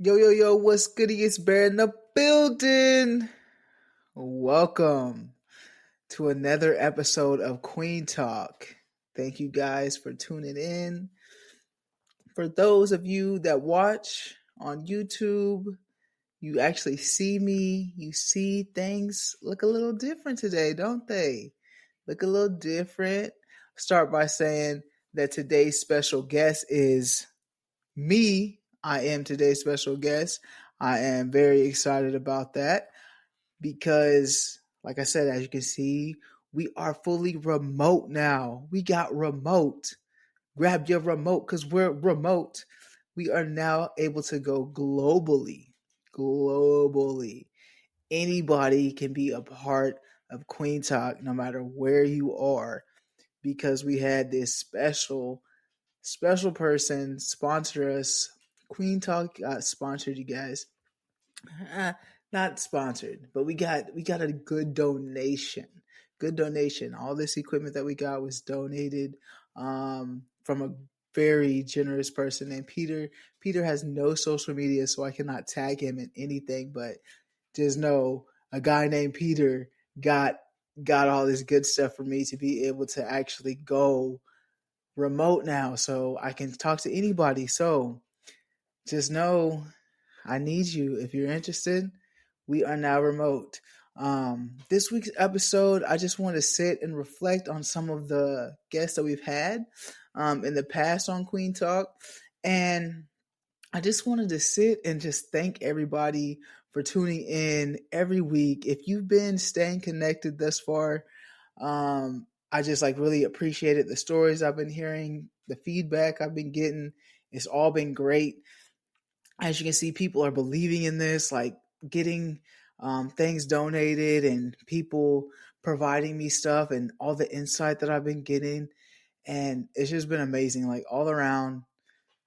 Yo, yo, yo, what's goody? It's Bear in the building. Welcome to another episode of Kueen Talk. Thank you guys for tuning in. For those of you that watch on YouTube, you actually see me. You see things look a little different today, don't they? Look a little different. Start by saying that today's special guest is me. I am today's special guest. I am very excited about that because, like I said, as you can see, we are fully remote now. We got remote. Grab your remote because we're remote. We are now able to go globally. Globally. Anybody can be a part of Kueen Talk no matter where you are because we had this special person sponsor us. Kueen Talk sponsored you guys. Uh, Not sponsored, but we got a good donation. Good donation. All this equipment that we got was donated from a very generous person named Peter. Peter has no social media, so I cannot tag him in anything. But just know a guy named Peter got got all this good stuff for me to be able to actually go remote now, so I can talk to anybody. So just know I need you if you're interested. We are now remote. This week's episode, I just want to sit and reflect on some of the guests that we've had in the past on Kueen Talk. And I just wanted to sit and just thank everybody for tuning in every week. If you've been staying connected thus far, I just really appreciated the stories I've been hearing, the feedback I've been getting. It's all been great. As you can see, people are believing in this, like getting things donated and people providing me stuff and all the insight that I've been getting. And it's just been amazing. Like all around,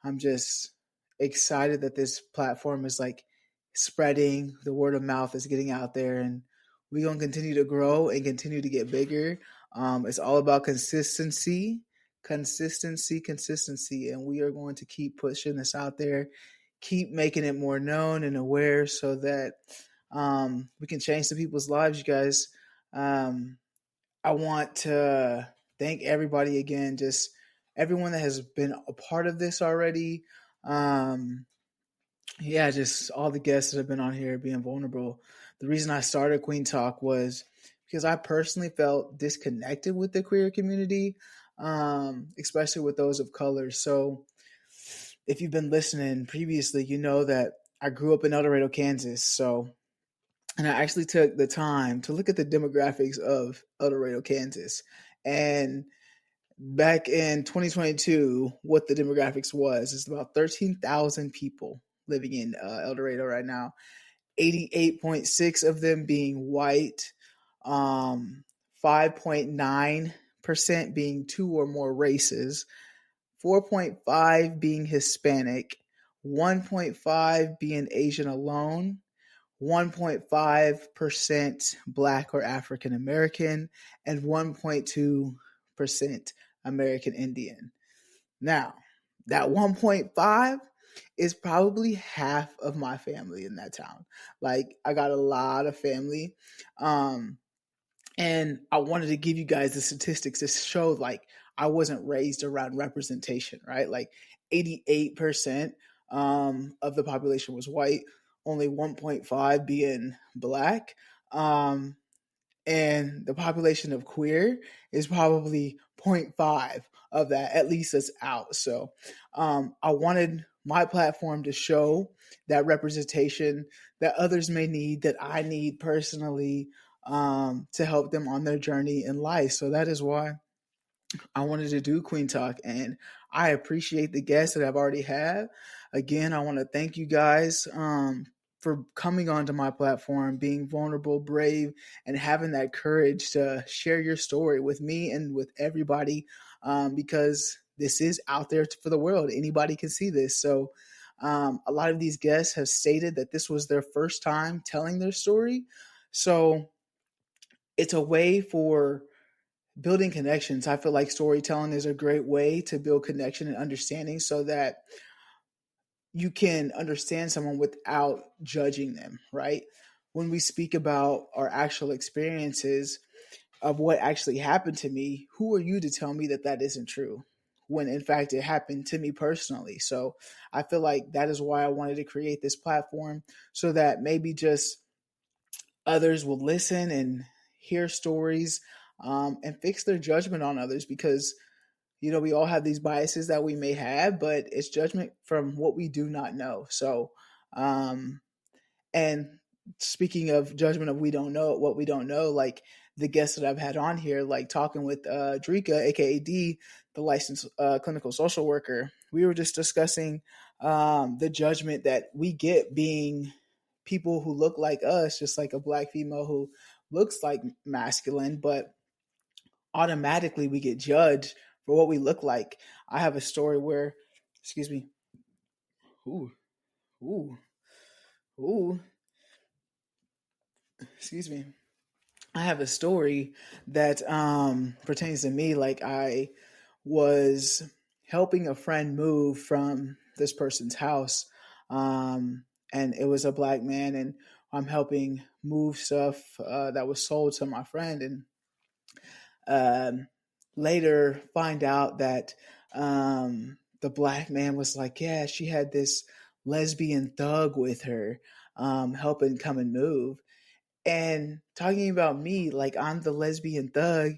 I'm just excited that this platform is spreading. The word of mouth is getting out there, and we're gonna continue to grow and continue to get bigger. It's all about consistency, and we are going to keep pushing this out there, keep making it more known and aware, so that we can change some people's lives. You guys, I want to thank everybody again, just everyone that has been a part of this already. Um, yeah, just all the guests that have been on here being vulnerable. The reason I started Kueen Talk was because I personally felt disconnected with the queer community, especially with those of color. So, if you've been listening previously, you know that I grew up in El Dorado, Kansas. And I actually took the time to look at the demographics of El Dorado, Kansas. And back in 2022, what the demographics was is about 13,000 people living in El Dorado right now. 88.6 of them being white, 5.9% being two or more races, 4.5 being Hispanic, 1.5 being Asian alone, 1.5% Black or African American, and 1.2% American Indian. Now, that 1.5 is probably half of my family in that town. I got a lot of family. And I wanted to give you guys the statistics to show I wasn't raised around representation, right? 88% of the population was white, only 1.5 being Black. And the population of queer is probably 0.5 of that, at least that's out. So I wanted my platform to show that representation that others may need, that I need personally, to help them on their journey in life. So that is why I wanted to do Kueen Talk, and I appreciate the guests that I've already had. Again, I want to thank you guys for coming onto my platform, being vulnerable, brave, and having that courage to share your story with me and with everybody, because this is out there for the world. Anybody can see this. So a lot of these guests have stated that this was their first time telling their story. So it's a way for building connections. I feel like storytelling is a great way to build connection and understanding, so that you can understand someone without judging them, right? When we speak about our actual experiences of what actually happened to me, who are you to tell me that that isn't true? When in fact it happened to me personally. So I feel like that is why I wanted to create this platform, so that maybe just others will listen and hear stories, and fix their judgment on others, because we all have these biases that we may have, but it's judgment from what we do not know. So um, and speaking of judgment of we don't know what we don't know, like the guests that I've had on here, like talking with Drika, aka D, the licensed clinical social worker, we were just discussing the judgment that we get being people who look like us, just like a black female who looks like masculine, but automatically we get judged for what we look like. I have a story where, excuse me, ooh, ooh, ooh, excuse me. I have a story that pertains to me. Like, I was helping a friend move from this person's house, and it was a black man, and I'm helping move stuff that was sold to my friend, and um, later find out that the black man was like, yeah, she had this lesbian thug with her, helping come and move, and talking about me like I'm the lesbian thug,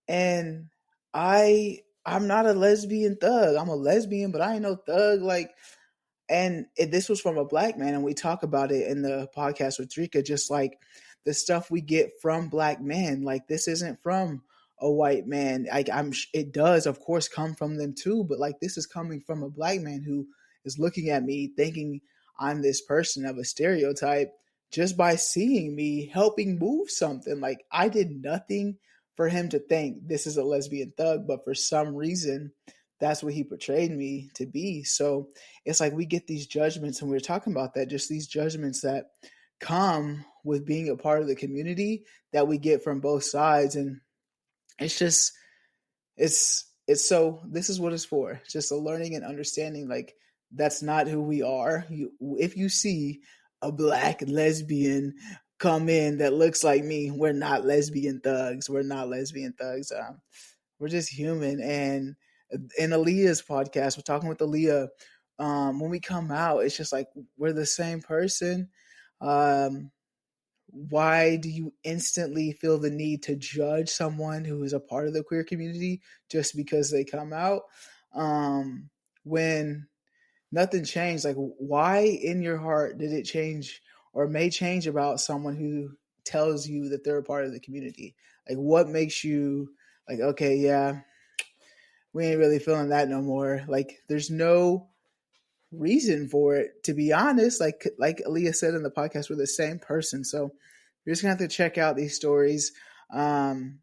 and I'm not a lesbian thug. I'm a lesbian, but I ain't no thug. Like, and this was from a black man, and we talk about it in the podcast with Drika, just like the stuff we get from black men. Like, this isn't from a white man. Like, it does of course come from them too, but like this is coming from a black man who is looking at me thinking I'm this person of a stereotype, just by seeing me helping move something. Like, I did nothing for him to think this is a lesbian thug, but for some reason that's what he portrayed me to be. So it's like we get these judgments, and we were talking about that, just these judgments that come with being a part of the community that we get from both sides. And it's just it's so this is what it's for. It's just a learning and understanding, like, that's not who we are. If you see a black lesbian come in that looks like me, we're not lesbian thugs. We're not lesbian thugs. We're just human. And in Aaliyah's podcast, we're talking with Aaliyah. When we come out, it's just like we're the same person. Um, why do you instantly feel the need to judge someone who is a part of the queer community just because they come out? When nothing changed, like, why in your heart did it change or may change about someone who tells you that they're a part of the community? Like, what makes you like, okay, yeah, we ain't really feeling that no more? Like, there's no reason for it, to be honest. Like Aaliyah said in the podcast, we're the same person. So you're just gonna have to check out these stories. Um,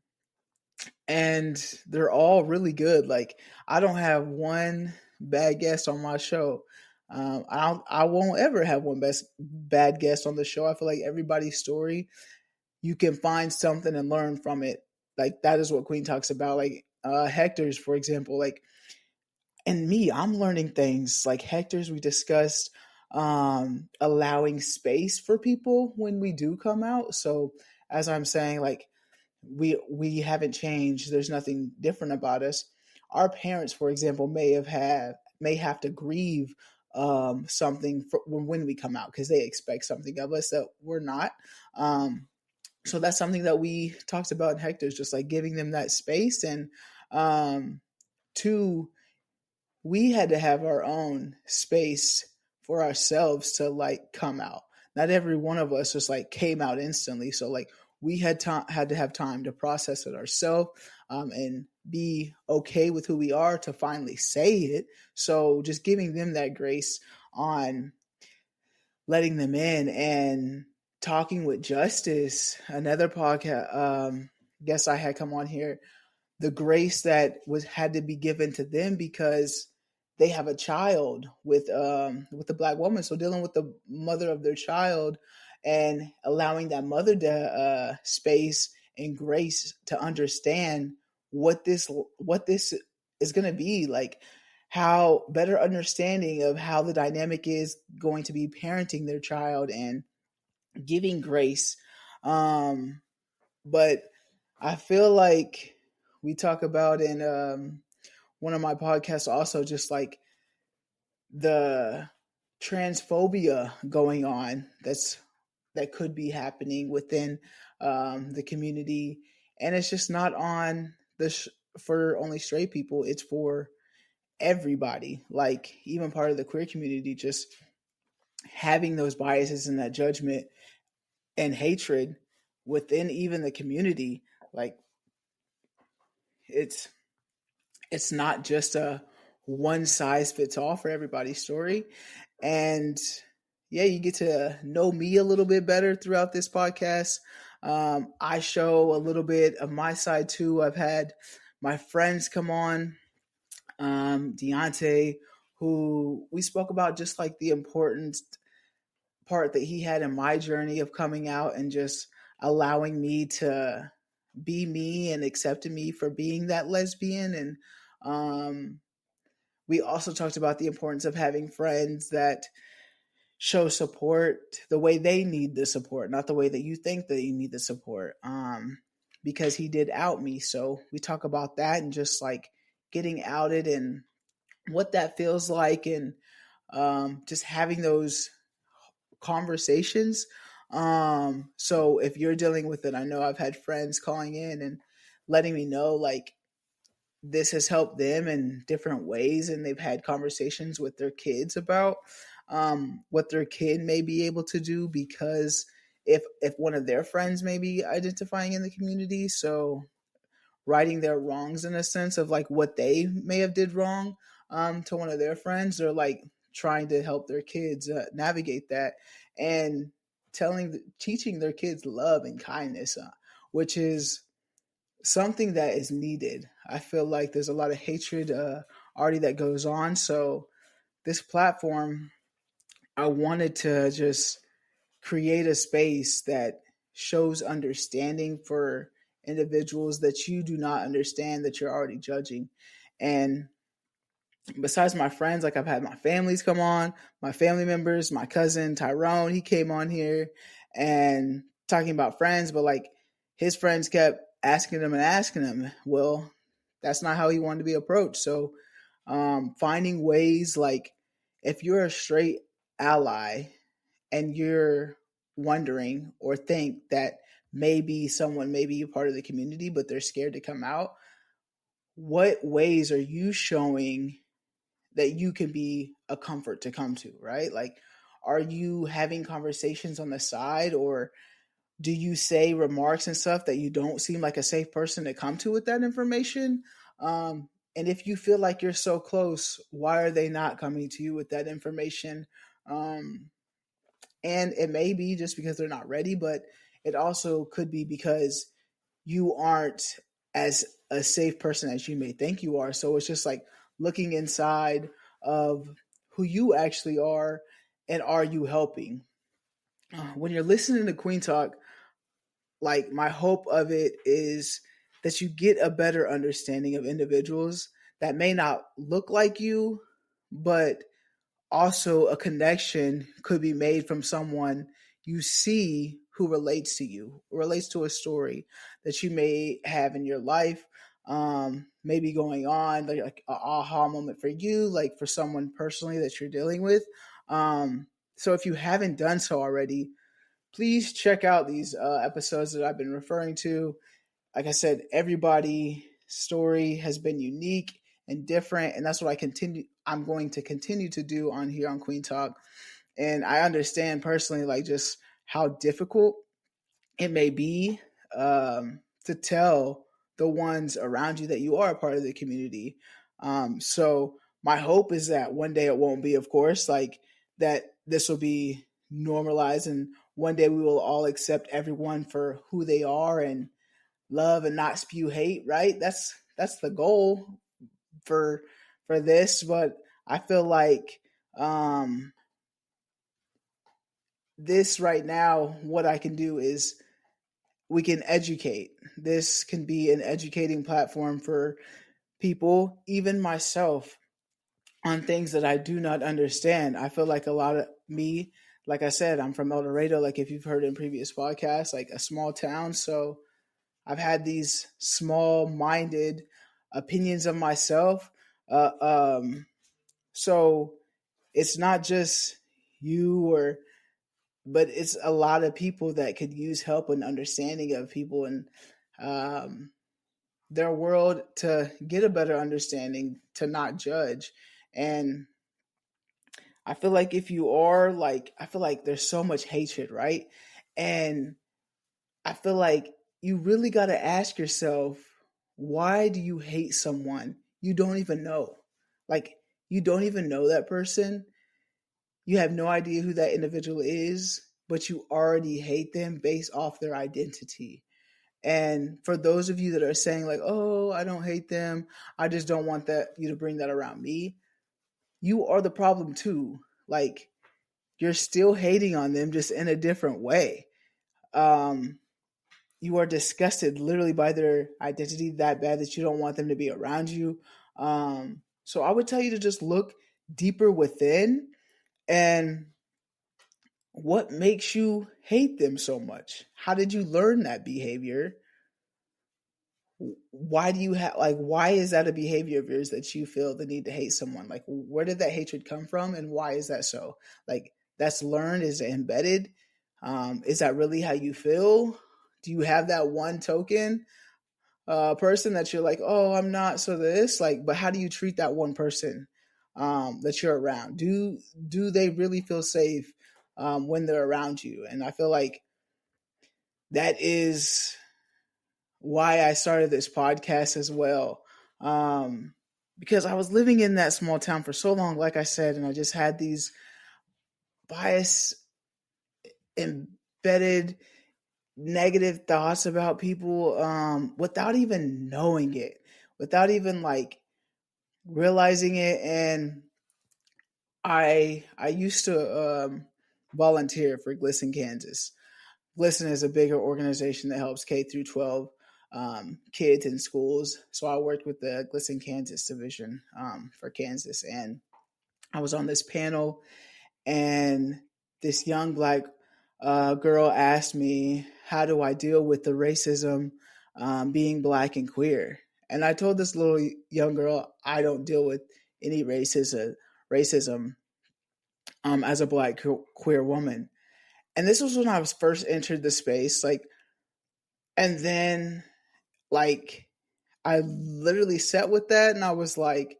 and they're all really good. Like, I don't have one bad guest on my show. I won't ever have one bad guest on the show. I feel like everybody's story, you can find something and learn from it. Like, that is what Queen talks about. Like, Hector's, for example, like, and me, I'm learning things. Like Hector's, we discussed allowing space for people when we do come out. So as I'm saying, like, we haven't changed. There's nothing different about us. Our parents, for example, may have to grieve something when we come out, because they expect something of us that we're not. So that's something that we talked about in Hector's, just like giving them that space. And two, we had to have our own space for ourselves to like come out. Not every one of us just like came out instantly. So like we had to have time to process it ourselves, and be okay with who we are to finally say it. So just giving them that grace on letting them in. And talking with Justice, another podcast guest I had come on here, the grace that was had to be given to them because they have a child with a black woman. So dealing with the mother of their child and allowing that mother to space and grace to understand what this is going to be like. how better understanding of how the dynamic is going to be parenting their child and giving grace. Um, but I feel like we talk about in one of my podcasts also just like the transphobia going on that could be happening within the community, and it's just not on for only straight people. It's for everybody, like even part of the queer community, just having those biases and that judgment and hatred within even the community. Like it's it's not just a one size fits all for everybody's story. And yeah, you get to know me a little bit better throughout this podcast. I show a little bit of my side too. I've had my friends come on, Deontay, who we spoke about just like the important part that he had in my journey of coming out and just allowing me to be me and accepting me for being that lesbian. And we also talked about the importance of having friends that show support the way they need the support, not the way that you think that you need the support. Because he did out me. So we talk about that and just like getting outed and what that feels like, and just having those conversations. So if you're dealing with it, I know I've had friends calling in and letting me know like this has helped them in different ways, and they've had conversations with their kids about what their kid may be able to do, because if one of their friends may be identifying in the community, so righting their wrongs in a sense of like what they may have did wrong to one of their friends, they're like trying to help their kids navigate that, and teaching their kids love and kindness, which is something that is needed. I feel like there's a lot of hatred already that goes on. So this platform, I wanted to just create a space that shows understanding for individuals that you do not understand, that you're already judging. And besides my friends, like I've had my families come on, my family members, my cousin Tyrone, he came on here and talking about friends, but like his friends kept asking him and asking him. Well, that's not how he wanted to be approached. So finding ways, like if you're a straight ally and you're wondering or think that maybe someone may be a part of the community, but they're scared to come out, what ways are you showing that you can be a comfort to come to, right? Like, are you having conversations on the side, or do you say remarks and stuff that you don't seem like a safe person to come to with that information? And if you feel like you're so close, why are they not coming to you with that information? Um, and it may be just because they're not ready, but it also could be because you aren't as a safe person as you may think you are. So it's just like looking inside of who you actually are, and are you helping? When you're listening to Queen Talk, like my hope of it is that you get a better understanding of individuals that may not look like you, but also a connection could be made from someone you see who relates to you, relates to a story that you may have in your life, maybe going on, like an aha moment for you, like for someone personally that you're dealing with. So if you haven't done so already, please check out these episodes that I've been referring to. Like I said, everybody's story has been unique and different, and that's what I'm going to continue to do on here on Queen Talk. And I understand personally, like just how difficult it may be to tell the ones around you that you are a part of the community. So my hope is that one day it won't be, of course, like that this will be normalized, and one day we will all accept everyone for who they are and love and not spew hate, right? That's the goal for this. But I feel like this right now, what I can do is we can educate. This can be an educating platform for people, even myself. on things that I do not understand. I feel like a lot of me, like I said, I'm from El Dorado, like if you've heard in previous podcasts, like a small town. So I've had these small minded opinions of myself. Uh, um, so it's not just you or, but it's a lot of people that could use help and understanding of people and um, their world to get a better understanding, to not judge. And I feel like if you are like, I feel like there's so much hatred, right? And I feel like you really got to ask yourself, why do you hate someone you don't even know? Like, you don't even know that person. You have no idea who that individual is, but you already hate them based off their identity. And for those of you that are saying, like, oh, I don't hate them, I just don't want that you to bring that around me, you are the problem too. Like, you're still hating on them just in a different way. Um, you are disgusted literally by their identity that bad that you don't want them to be around you. So I would tell you to just look deeper within and what makes you hate them so much? How did you learn that behavior? Why do you have like why is that a behavior of yours that you feel the need to hate someone? Like where did that hatred come from and why is that so? Like that's learned, is it embedded? Is that really how you feel? Do you have that one token person that you're like, oh, I'm not so this, like, but how do you treat that one person that you're around? Do they really feel safe when they're around you? And I feel like that is why I started this podcast as well. Um, because I was living in that small town for so long, like I said, and I just had these bias embedded negative thoughts about people without even knowing it, without even like realizing it. And I used to volunteer for Glisson, Kansas. Glisson is a bigger organization that helps K through 12 kids in schools. So I worked with the Glisson, Kansas division for Kansas, and I was on this panel, and this young black girl asked me, "How do I deal with the racism being black and queer?" And I told this little young girl, "I don't deal with any racism as a black queer woman." And this was when I was first entered the space, like, and then like I literally sat with that, and I was like,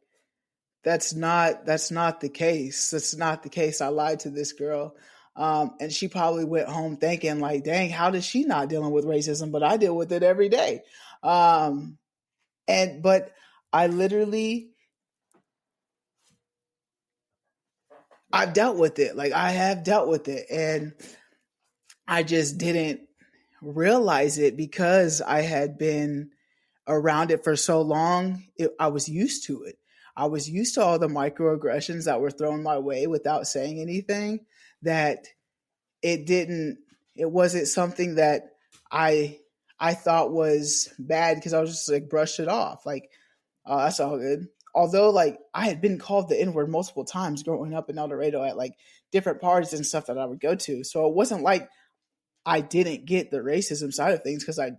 that's not the case. That's not the case. I lied to this girl. And she probably went home thinking like, dang, how does she not dealing with racism? But I deal with it every day. Um, but I literally, I've dealt with it. Like I have dealt with it, and I just didn't realize it because I had been around it for so long. I was used to it. I was used to all the microaggressions that were thrown my way without saying anything, that it didn't it wasn't something that I I thought was bad because I was just like brushed it off. Like, oh, that's all good. Although like I had been called the N-word multiple times growing up in El Dorado at like different parties and stuff that I would go to. So it wasn't like I didn't get the racism side of things because I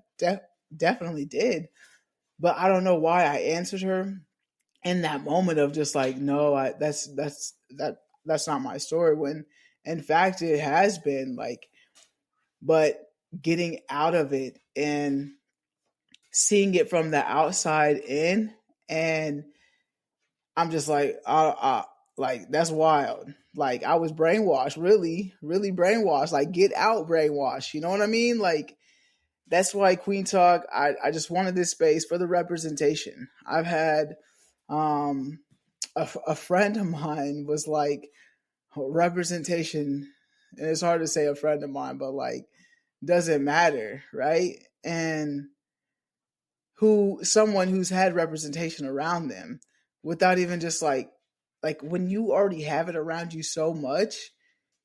definitely did. But I don't know why I answered her in that moment of just like, no, that's not my story. When in fact it has been like, but getting out of it and seeing it from the outside in, and I'm just like that's wild. Like I was brainwashed, really, really brainwashed. Like get out brainwashed. You know what I mean? Like that's why Kueen Talk. I just wanted this space for the representation. I've had um, a friend of mine was like representation, and it's hard to say a friend of mine, but like doesn't matter, right? And who someone who's had representation around them without even just like when you already have it around you so much,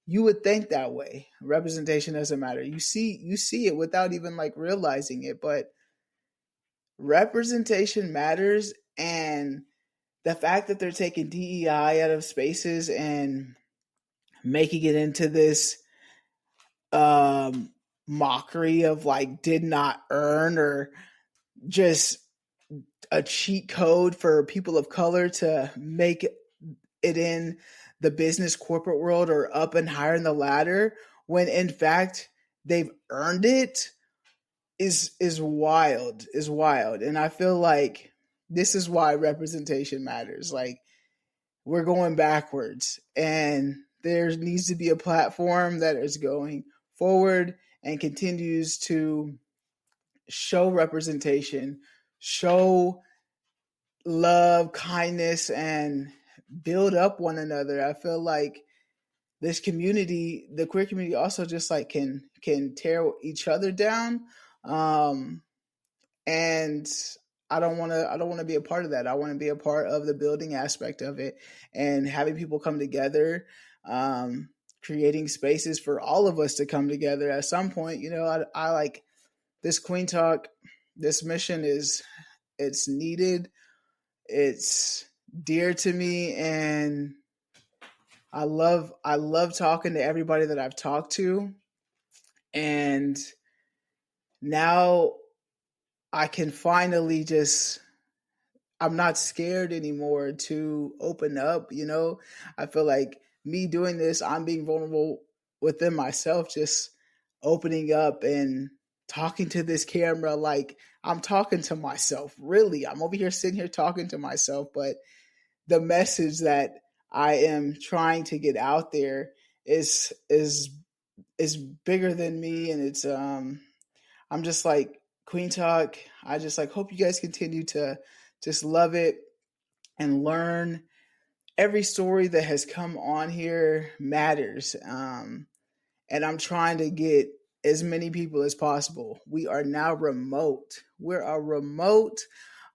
you would think that way. Representation doesn't matter. You see it without even like realizing it, but representation matters. And the fact that they're taking DEI out of spaces and making it into this um mockery of like did not earn, or just a cheat code for people of color to make it in the business corporate world or up and higher in the ladder, when in fact they've earned it, is wild. And I feel like this is why representation matters. Like, we're going backwards, and there needs to be a platform that is going forward and continues to show representation, show love, kindness, and build up one another. I feel like this community, the queer community, also just like can tear each other down. And I don't want to be a part of that. I want to be a part of the building aspect of it, and having people come together, um, creating spaces for all of us to come together at some point. I like this Kueen Talk. This mission it's needed. It's dear to me, and I love talking to everybody that I've talked to, and now I can finally just, I'm not scared anymore to open up. I feel like me doing this, I'm being vulnerable within myself, just opening up and talking to this camera like I'm talking to myself. Really, I'm over here sitting here talking to myself, but the message that I am trying to get out there is bigger than me, and it's I'm just like, Kueen Talk. I just like hope you guys continue to just love it and learn. Every story that has come on here matters. And I'm trying to get as many people as possible. We are now remote. We're a remote.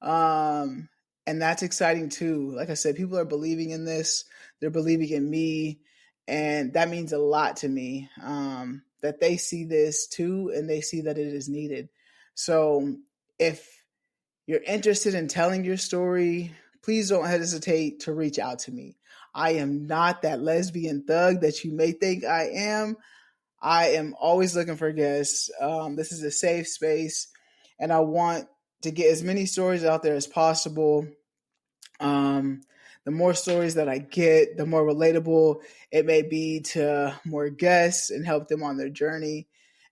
Um, and that's exciting too. Like I said, people are believing in this, they're believing in me. And that means a lot to me, that they see this too and they see that it is needed. So if you're interested in telling your story, please don't hesitate to reach out to me. I am not that lesbian thug that you may think I am. I am always looking for guests. This is a safe space, and I want to get as many stories out there as possible. Um, the more stories that I get, the more relatable it may be to more guests and help them on their journey.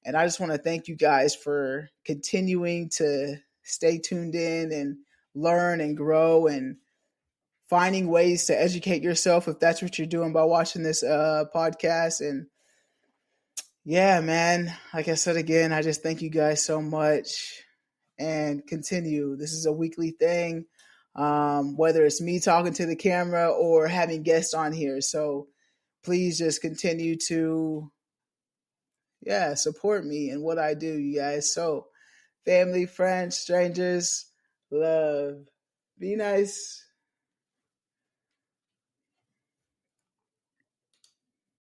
And I just want to thank you guys for continuing to stay tuned in and learn and grow and finding ways to educate yourself if that's what you're doing by watching this podcast. And yeah, man, like I said again, I just thank you guys so much, and continue. This is a weekly thing, whether it's me talking to the camera or having guests on here. So please just continue to, yeah, support me and what I do, you guys. So family, friends, strangers, love. Be nice.